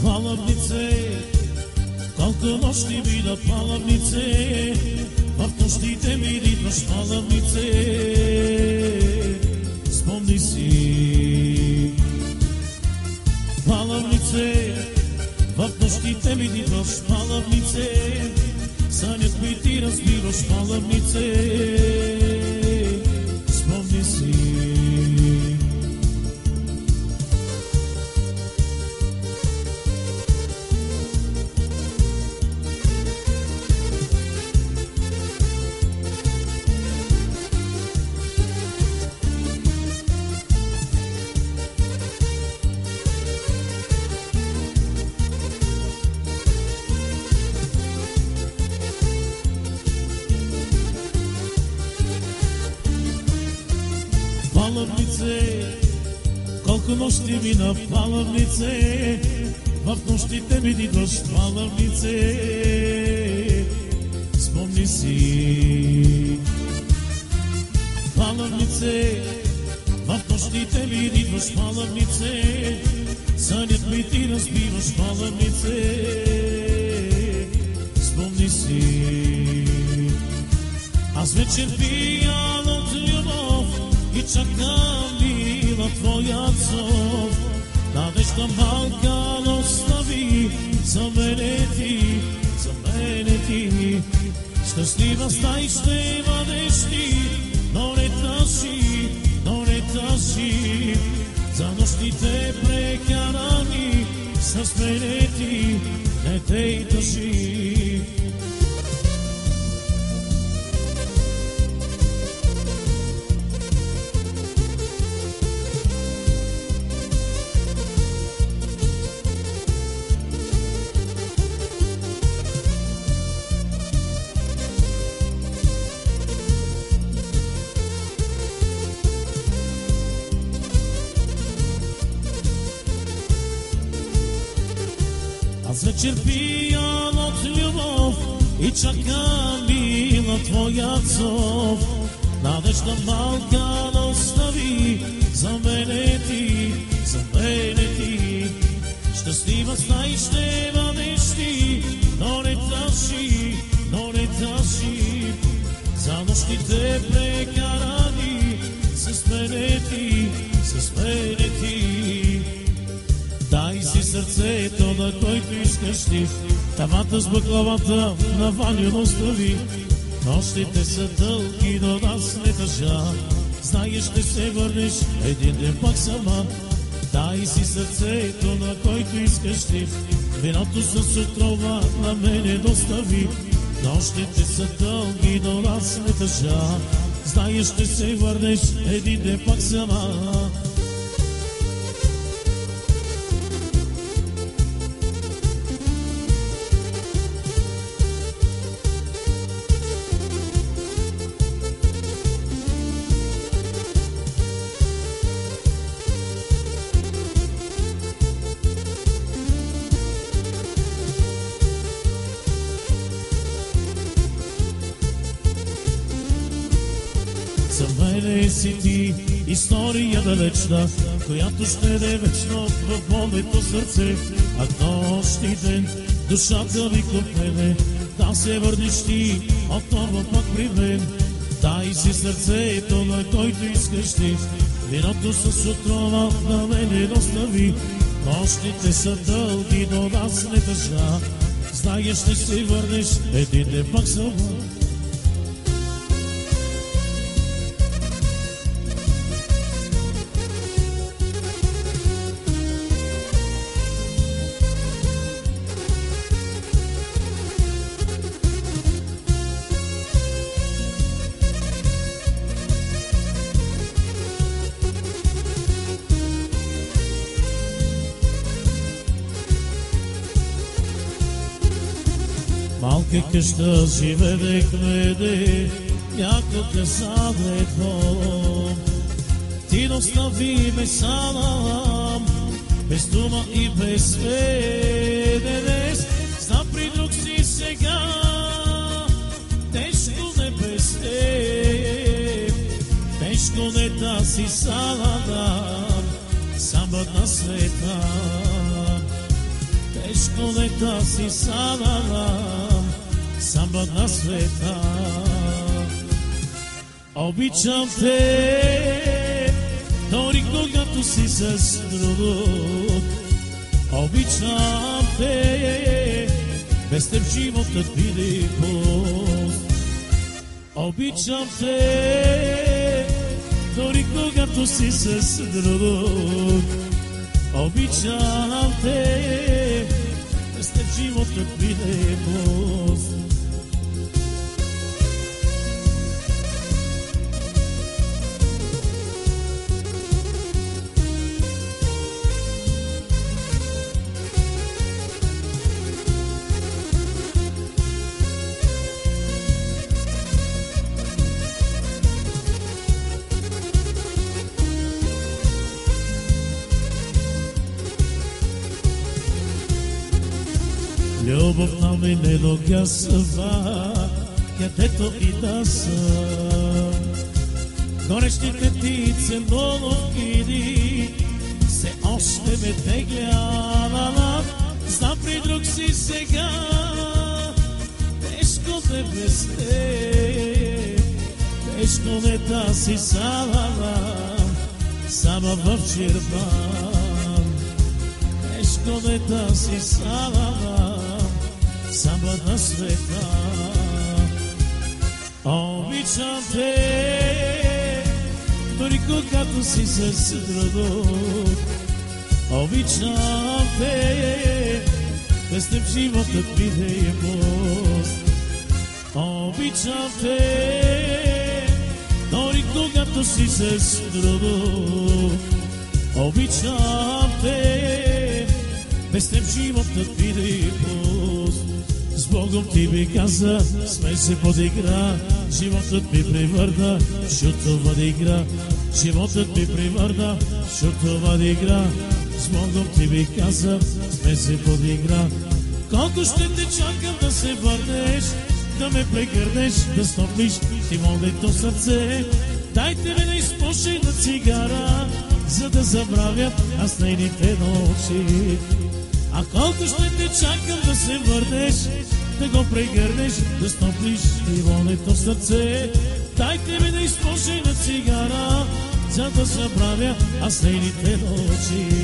Палавнице, колко нощи видя палавнице, в нощите ми идваш палавнице, спомни си. Палавнице, в нощите ми идваш палавнице, сънят ми ти разбиваш палавнице, спомни си. Палавнице, колко нощи мина палавнице, в нощите ми идваш палавнице, спомни си. Палавнице, в нощите ми идваш палавнице, сънят ми ти разбиваш палавнице, спомни си. Аз вечер пиян от любов и чакам мила твоя зов. Надежда малка остави за мене ти, за мене ти. Щастлива стай ще бъдеш ти, но не тъжи, но не тъжи. За нощите прекарани с мене ти, не те тъжи. Аз вечер пиян от любов и чакам мила твоя зов. Надежда малка да остави за мене ти, за мене ти. Щастлива стай ще бъдеш ти, но не тъжи, но не тъжи. За нощите прекарани с мене ти, с мене ти. Дай си сърцето, на който искаш ти, тавата с баклавата на Ваня остави. Нощите са дълги, но нас не тъжа. Знаеш, ще се върнеш един ден пак сама. Дай си сърцето, на който искаш ти, виното с отрова на мене достави. Нощите са дълги, но нас не тъжа. Знаеш, ще се върнеш един ден пак сама. За мене си ти история далечна, която ще е вечно в моето сърце. А нощ и ден душата ми купене, да се върнеш ти отново пак при мен. Дай си сърцето, на който искаш ти, виното с отрова на мене достави. Нощите са дълги, но нас не тъжа. Знаеш, ще се върнеш един ден пак сама. Малка къща живеехме, някога заглед дом. Ти остави ме сам, без дума и без сведене. Знам при друг си сега, тежко не без теб, тежко не да си сам на света. Ешколета си салам, самба на света. Обичам те, дори когато си с друг. Обичам те, без теб животът биде пуст. Обичам те, дори когато си с друг. Обичам те, без теб животът биде пуст. Любов на мене догасва, където и да съм. Горещите ти целувки все още ме тегля. Знам при друг си сега, тежко ме без теб. Тежко ме да си сама в черпан. Тежко ме да си сама на света. Обичам те, дори когато си с друг. Обичам те, без теб животът биде пуст. Обичам те, дори когато си с друг. Обичам те, без теб животът биде пуст. С Богом ти би каза, смей се подигра, животът ми превърна в шутова игра. Животът ми превърна в шутова игра. С Богом ти би каза, смей се подигра. Колко ще те чакам да се върнеш, да ме прегърнеш, да стоплиш ти моето сърце. Дайте ми да изпуши на цигара, за да забравя аз нейните нощи. А колко ще те чакам да се върнеш, да го прегърнеш, да стоплиш и волето сърце. Дайте ми да изпуши на цигара, за да забравя аз нейните нощи.